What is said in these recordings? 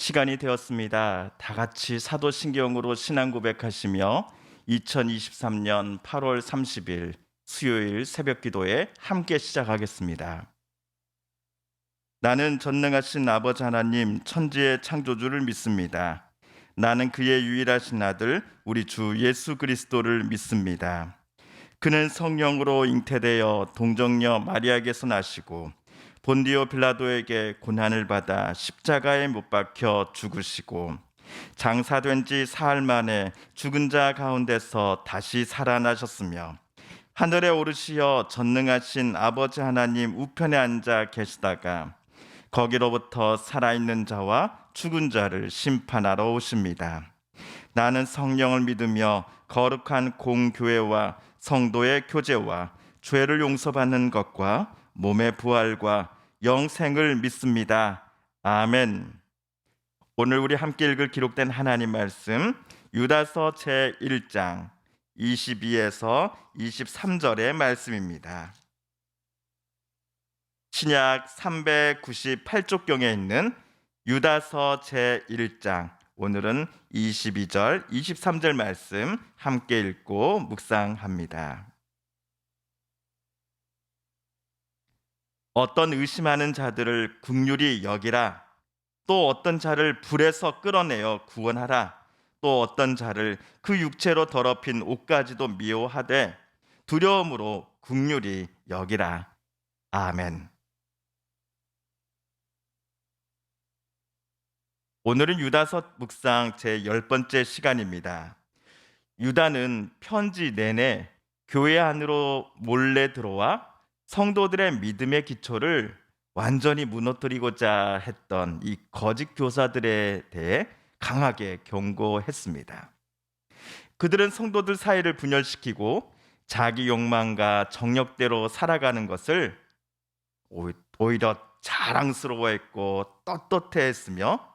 시간이 되었습니다. 다 같이 사도신경으로 신앙 고백하시며 2023년 8월 30일 수요일 새벽 기도에 함께 시작하겠습니다. 나는 전능하신 아버지 하나님 천지의 창조주를 믿습니다. 나는 그의 유일하신 아들 우리 주 예수 그리스도를 믿습니다. 그는 성령으로 잉태되어 동정녀 마리아에게서 나시고 본디오 빌라도에게 고난을 받아 십자가에 못 박혀 죽으시고 장사된 지 사흘 만에 죽은 자 가운데서 다시 살아나셨으며 하늘에 오르시어 전능하신 아버지 하나님 우편에 앉아 계시다가 거기로부터 살아있는 자와 죽은 자를 심판하러 오십니다. 나는 성령을 믿으며 거룩한 공교회와 성도의 교제와 죄를 용서받는 것과 몸의 부활과 영생을 믿습니다. 아멘. 오늘 우리 함께 읽을 기록된 하나님 말씀 유다서 제1장 22에서 23절의 말씀입니다. 신약 398쪽경에 있는 유다서 제1장 오늘은 22절, 23절 말씀 함께 읽고 묵상합니다. 어떤 의심하는 자들을 긍휼히 여기라. 또 어떤 자를 불에서 끌어내어 구원하라. 또 어떤 자를 그 육체로 더럽힌 옷까지도 미워하되 두려움으로 긍휼히 여기라. 아멘. 오늘은 유다서 묵상 제 10번째 시간입니다. 유다는 편지 내내 교회 안으로 몰래 들어와 성도들의 믿음의 기초를 완전히 무너뜨리고자 했던 이 거짓 교사들에 대해 강하게 경고했습니다. 그들은 성도들 사이를 분열시키고 자기 욕망과 정욕대로 살아가는 것을 오히려 자랑스러워했고 떳떳해했으며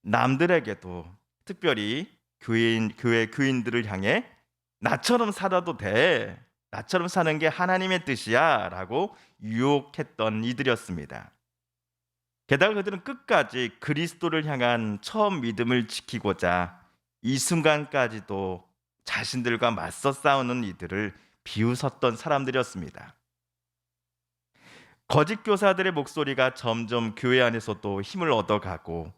남들에게도 특별히 교회 교인들을 향해 나처럼 살아도 돼. 나처럼 사는 게 하나님의 뜻이야 라고 유혹했던 이들이었습니다. 게다가 그들은 끝까지 그리스도를 향한 처음 믿음을 지키고자 이 순간까지도 자신들과 맞서 싸우는 이들을 비웃었던 사람들이었습니다. 거짓 교사들의 목소리가 점점 교회 안에서도 힘을 얻어가고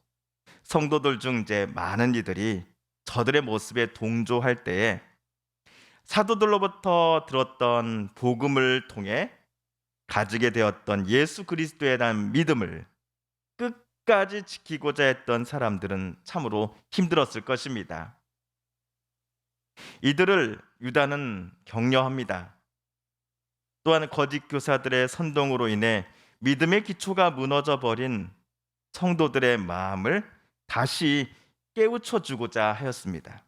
성도들 중 이제 많은 이들이 저들의 모습에 동조할 때에 사도들로부터 들었던 복음을 통해 가지게 되었던 예수 그리스도에 대한 믿음을 끝까지 지키고자 했던 사람들은 참으로 힘들었을 것입니다. 이들을 유다는 격려합니다. 또한 거짓 교사들의 선동으로 인해 믿음의 기초가 무너져 버린 성도들의 마음을 다시 깨우쳐 주고자 하였습니다.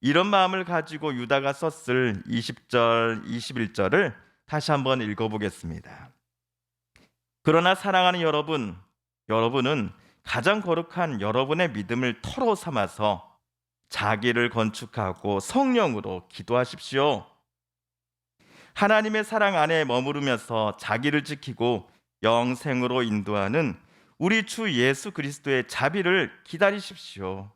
이런 마음을 가지고 유다가 썼을 20절, 21절을 다시 한번 읽어보겠습니다. 그러나 사랑하는 여러분, 여러분은 가장 거룩한 여러분의 믿음을 터로 삼아서 자기를 건축하고 성령으로 기도하십시오. 하나님의 사랑 안에 머무르면서 자기를 지키고 영생으로 인도하는 우리 주 예수 그리스도의 자비를 기다리십시오.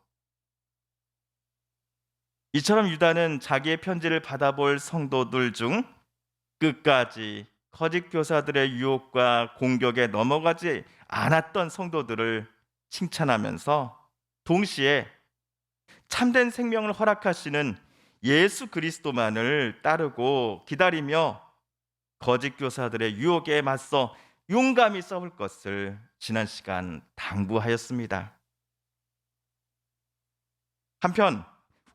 이처럼 유다는 자기의 편지를 받아볼 성도들 중 끝까지 거짓 교사들의 유혹과 공격에 넘어가지 않았던 성도들을 칭찬하면서 동시에 참된 생명을 허락하시는 예수 그리스도만을 따르고 기다리며 거짓 교사들의 유혹에 맞서 용감히 싸울 것을 지난 시간 당부하였습니다. 한편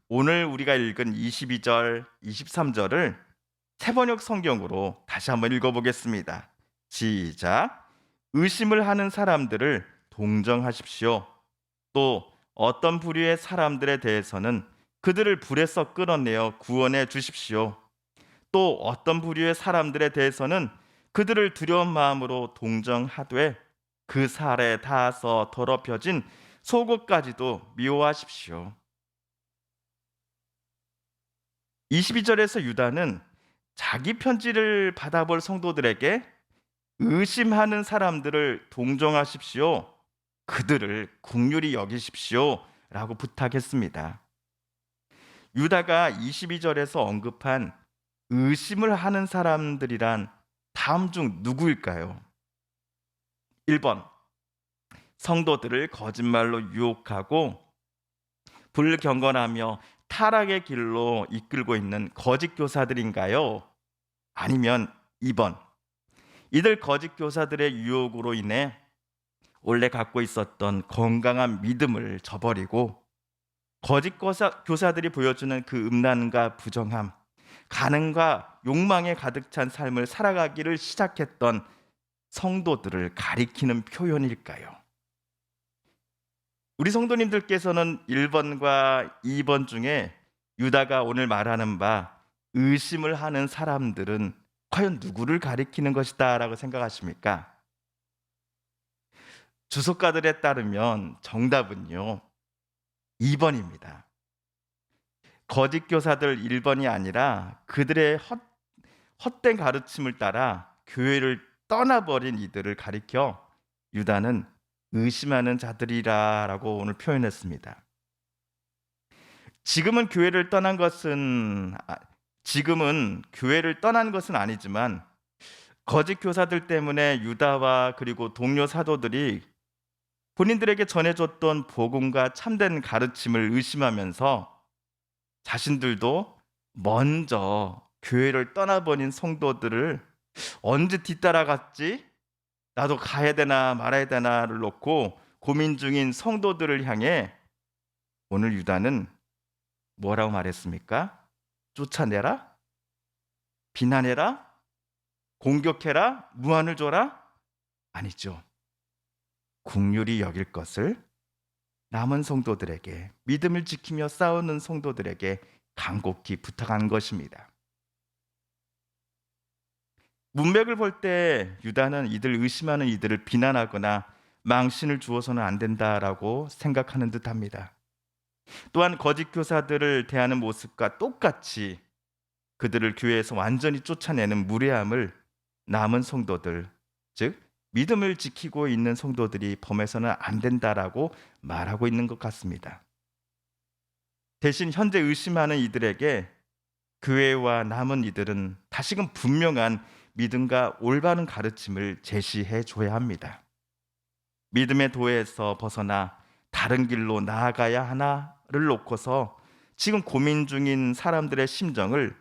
오늘 우리가 읽은 22절, 23절을 세번역 성경으로 다시 한번 읽어보겠습니다. 시작. 의심을 하는 사람들을 동정하십시오. 또 어떤 부류의 사람들에 대해서는 그들을 불에서 끌어내어 구원해 주십시오. 또 어떤 부류의 사람들에 대해서는 그들을 두려운 마음으로 동정하되 그 살에 닿아서 더럽혀진 속옷까지도 미워하십시오. 22절에서 유다는 자기 편지를 받아볼 성도들에게 의심하는 사람들을 동정하십시오. 그들을 긍휼히 여기십시오라고 부탁했습니다. 유다가 22절에서 언급한 의심을 하는 사람들이란 다음 중 누구일까요? 1번, 성도들을 거짓말로 유혹하고 불경건하며 타락의 길로 이끌고 있는 거짓 교사들인가요? 아니면 2번, 이들 거짓 교사들의 유혹으로 인해 원래 갖고 있었던 건강한 믿음을 저버리고 거짓 교사들이 보여주는 그 음란과 부정함, 가능과 욕망에 가득 찬 삶을 살아가기를 시작했던 성도들을 가리키는 표현일까요? 우리 성도님들께서는 1번과 2번 중에 유다가 오늘 말하는 바 의심을 하는 사람들은 과연 누구를 가리키는 것이다 라고 생각하십니까? 주석가들에 따르면 정답은요 2번입니다. 거짓 교사들 1번이 아니라 그들의 헛된 가르침을 따라 교회를 떠나버린 이들을 가리켜 유다는 의심하는 자들이라고 오늘 표현했습니다. 지금은 교회를 떠난 것은 아니지만 거짓 교사들 때문에 유다와 그리고 동료 사도들이 본인들에게 전해줬던 복음과 참된 가르침을 의심하면서 자신들도 먼저 교회를 떠나버린 성도들을 언제 뒤따라갔지? 나도 가야 되나 말아야 되나를 놓고 고민 중인 성도들을 향해 오늘 유다는 뭐라고 말했습니까? 쫓아내라? 비난해라? 공격해라? 무한을 줘라? 아니죠. 긍휼히 여길 것을 남은 성도들에게, 믿음을 지키며 싸우는 성도들에게 간곡히 부탁한 것입니다. 문맥을 볼 때 유다는 이들 의심하는 이들을 비난하거나 망신을 주어서는 안 된다라고 생각하는 듯합니다. 또한 거짓 교사들을 대하는 모습과 똑같이 그들을 교회에서 완전히 쫓아내는 무례함을 남은 성도들, 즉 믿음을 지키고 있는 성도들이 범해서는 안 된다라고 말하고 있는 것 같습니다. 대신 현재 의심하는 이들에게 교회와 남은 이들은 다시금 분명한 믿음과 올바른 가르침을 제시해 줘야 합니다. 믿음의 도에서 벗어나 다른 길로 나아가야 하나를 놓고서 지금 고민 중인 사람들의 심정을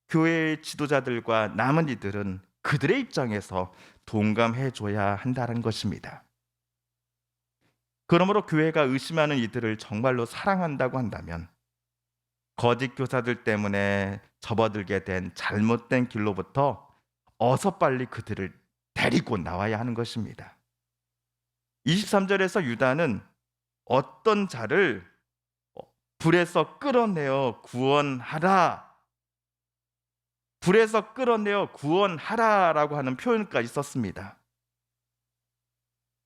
교회의 지도자들과 남은 이들은 그들의 입장에서 동감해 줘야 한다는 것입니다. 그러므로 교회가 의심하는 이들을 정말로 사랑한다고 한다면 거짓 교사들 때문에 접어들게 된 잘못된 길로부터 어서 빨리 그들을 데리고 나와야 하는 것입니다. 23절에서 유다는 어떤 자를 불에서 끌어내어 구원하라, 불에서 끌어내어 구원하라라고 하는 표현까지 썼습니다.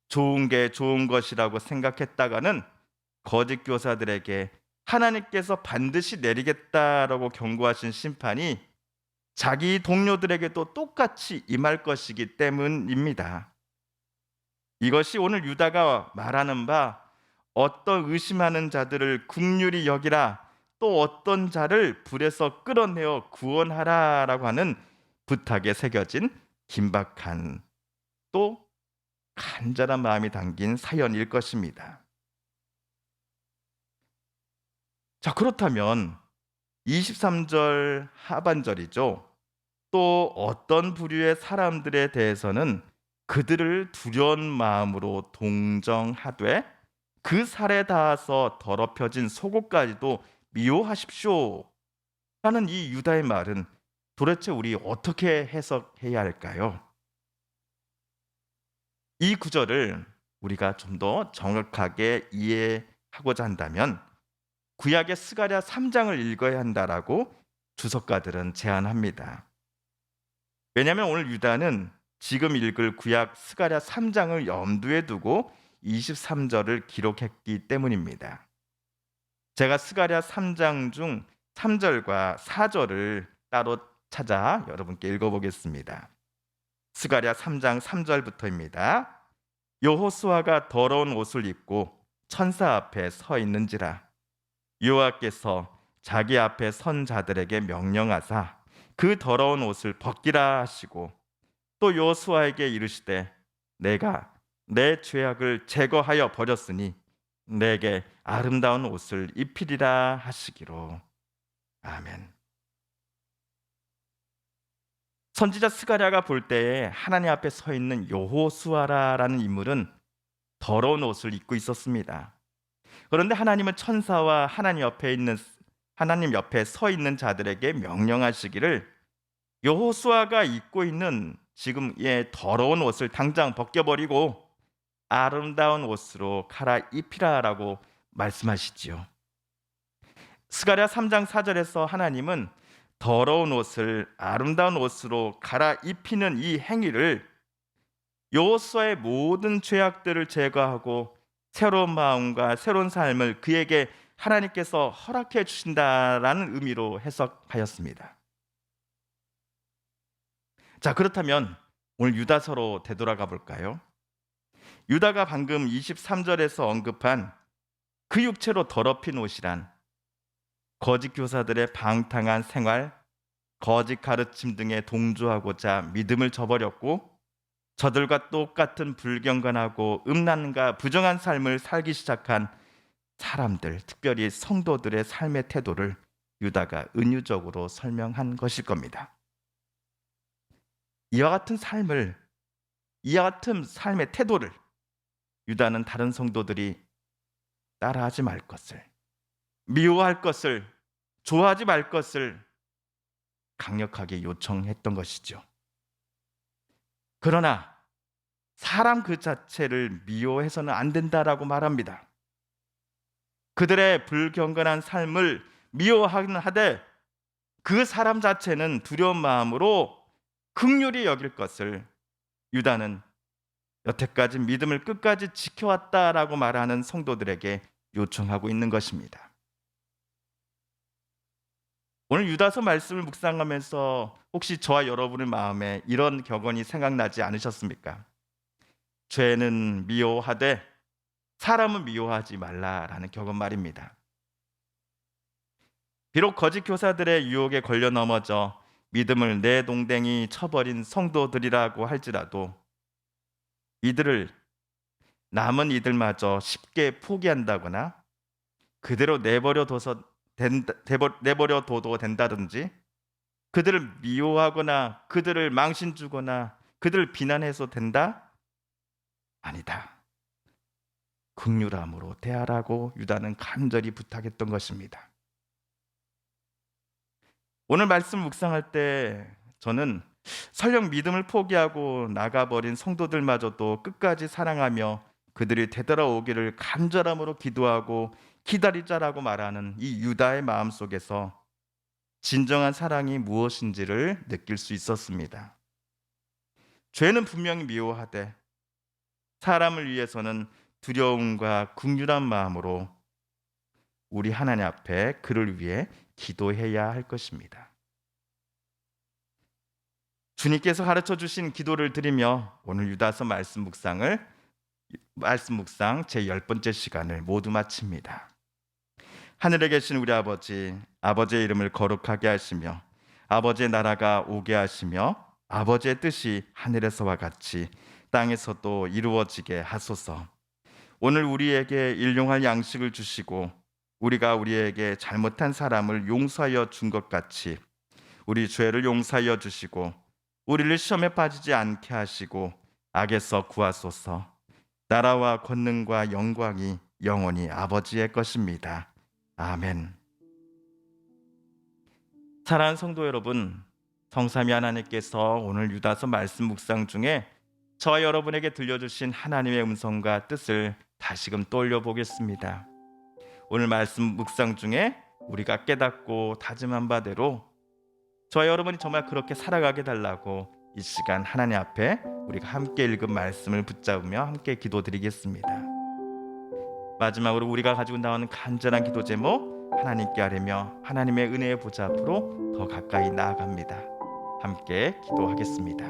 좋은 게 좋은 것이라고 생각했다가는 거짓 교사들에게 하나님께서 반드시 내리겠다라고 경고하신 심판이 자기 동료들에게도 똑같이 임할 것이기 때문입니다. 이것이 오늘 유다가 말하는 바 어떤 의심하는 자들을 긍휼히 여기라, 또 어떤 자를 불에서 끌어내어 구원하라라고 하는 부탁에 새겨진 긴박한 또 간절한 마음이 담긴 사연일 것입니다. 자, 그렇다면 23절 하반절이죠. 또 어떤 부류의 사람들에 대해서는 그들을 두려운 마음으로 동정하되 그 살에 닿아서 더럽혀진 속옷까지도 미워하십시오 라는 이 유다의 말은 도대체 우리 어떻게 해석해야 할까요? 이 구절을 우리가 좀 더 정확하게 이해하고자 한다면 구약의 스가랴 3장을 읽어야 한다라고 주석가들은 제안합니다. 왜냐하면 오늘 유다는 지금 읽을 구약 스가랴 3장을 염두에 두고 23절을 기록했기 때문입니다. 제가 스가랴 3장 중 3절과 4절을 따로 찾아 여러분께 읽어보겠습니다. 스가랴 3장 3절부터입니다. 여호수아가 더러운 옷을 입고 천사 앞에 서 있는지라 여호와께서 자기 앞에 선 자들에게 명령하사 그 더러운 옷을 벗기라 하시고 또 여호수아에게 이르시되 내가 내 죄악을 제거하여 버렸으니 내게 아름다운 옷을 입히리라 하시기로. 아멘. 선지자 스가랴가 볼 때에 하나님 앞에 서 있는 여호수아라는 인물은 더러운 옷을 입고 있었습니다. 그런데 하나님은 천사와 하나님 옆에 서 있는 자들에게 명령하시기를 여호수아가 입고 있는 지금의 더러운 옷을 당장 벗겨버리고 아름다운 옷으로 갈아입히라라고 말씀하시지요. 스가랴 3장 4절에서 하나님은 더러운 옷을 아름다운 옷으로 갈아입히는 이 행위를 여호수아의 모든 죄악들을 제거하고 새로운 마음과 새로운 삶을 그에게 하나님께서 허락해 주신다라는 의미로 해석하였습니다. 자, 그렇다면 오늘 유다서로 되돌아가 볼까요? 유다가 방금 23절에서 언급한 그 육체로 더럽힌 옷이란 거짓 교사들의 방탕한 생활, 거짓 가르침 등에 동조하고자 믿음을 저버렸고 저들과 똑같은 불경건하고 음란과 부정한 삶을 살기 시작한 사람들, 특별히 성도들의 삶의 태도를 유다가 은유적으로 설명한 것일 겁니다. 이와 같은 삶의 태도를 유다는 다른 성도들이 따라하지 말 것을, 미워할 것을, 좋아하지 말 것을 강력하게 요청했던 것이죠. 그러나 사람 그 자체를 미워해서는 안 된다라고 말합니다. 그들의 불경건한 삶을 미워하긴 하되 그 사람 자체는 두려운 마음으로 긍휼히 여길 것을 유다는 여태까지 믿음을 끝까지 지켜왔다라고 말하는 성도들에게 요청하고 있는 것입니다. 오늘 유다서 말씀을 묵상하면서 혹시 저와 여러분의 마음에 이런 격언이 생각나지 않으셨습니까? 죄는 미워하되 사람은 미워하지 말라라는 격언 말입니다. 비록 거짓 교사들의 유혹에 걸려 넘어져 믿음을 내동댕이 쳐버린 성도들이라고 할지라도 이들을 남은 이들마저 쉽게 포기한다거나 그대로 내버려둬도 된다든지 그들을 미워하거나 그들을 망신주거나 그들을 비난해서 된다? 아니다. 긍휼함으로 대하라고 유다는 간절히 부탁했던 것입니다. 오늘 말씀 묵상할 때 저는 설령 믿음을 포기하고 나가버린 성도들마저도 끝까지 사랑하며 그들이 되돌아오기를 간절함으로 기도하고 기다리자라고 말하는 이 유다의 마음속에서 진정한 사랑이 무엇인지를 느낄 수 있었습니다. 죄는 분명히 미워하되 사람을 위해서는 두려움과 긍휼한 마음으로 우리 하나님 앞에 그를 위해 기도해야 할 것입니다. 주님께서 가르쳐 주신 기도를 드리며 오늘 유다서 말씀 묵상 제 10번째 시간을 모두 마칩니다. 하늘에 계신 우리 아버지, 아버지의 이름을 거룩하게 하시며 아버지의 나라가 오게 하시며 아버지의 뜻이 하늘에서와 같이 땅에서도 이루어지게 하소서. 오늘 우리에게 일용할 양식을 주시고 우리가 우리에게 잘못한 사람을 용서하여 준 것 같이 우리 죄를 용서하여 주시고 우리를 시험에 빠지지 않게 하시고 악에서 구하소서. 나라와 권능과 영광이 영원히 아버지의 것입니다. 아멘. 사랑하는 성도 여러분, 성삼위 하나님께서 오늘 유다서 말씀 묵상 중에 저와 여러분에게 들려주신 하나님의 음성과 뜻을 다시금 떠올려 보겠습니다. 오늘 말씀 묵상 중에 우리가 깨닫고 다짐한 바대로 저와 여러분이 정말 그렇게 살아가게 달라고 이 시간 하나님 앞에 우리가 함께 읽은 말씀을 붙잡으며 함께 기도드리겠습니다. 마지막으로 우리가 가지고 나오는 간절한 기도 제목 하나님께 아뢰며 하나님의 은혜의 보좌 앞으로 더 가까이 나아갑니다. 함께 기도하겠습니다.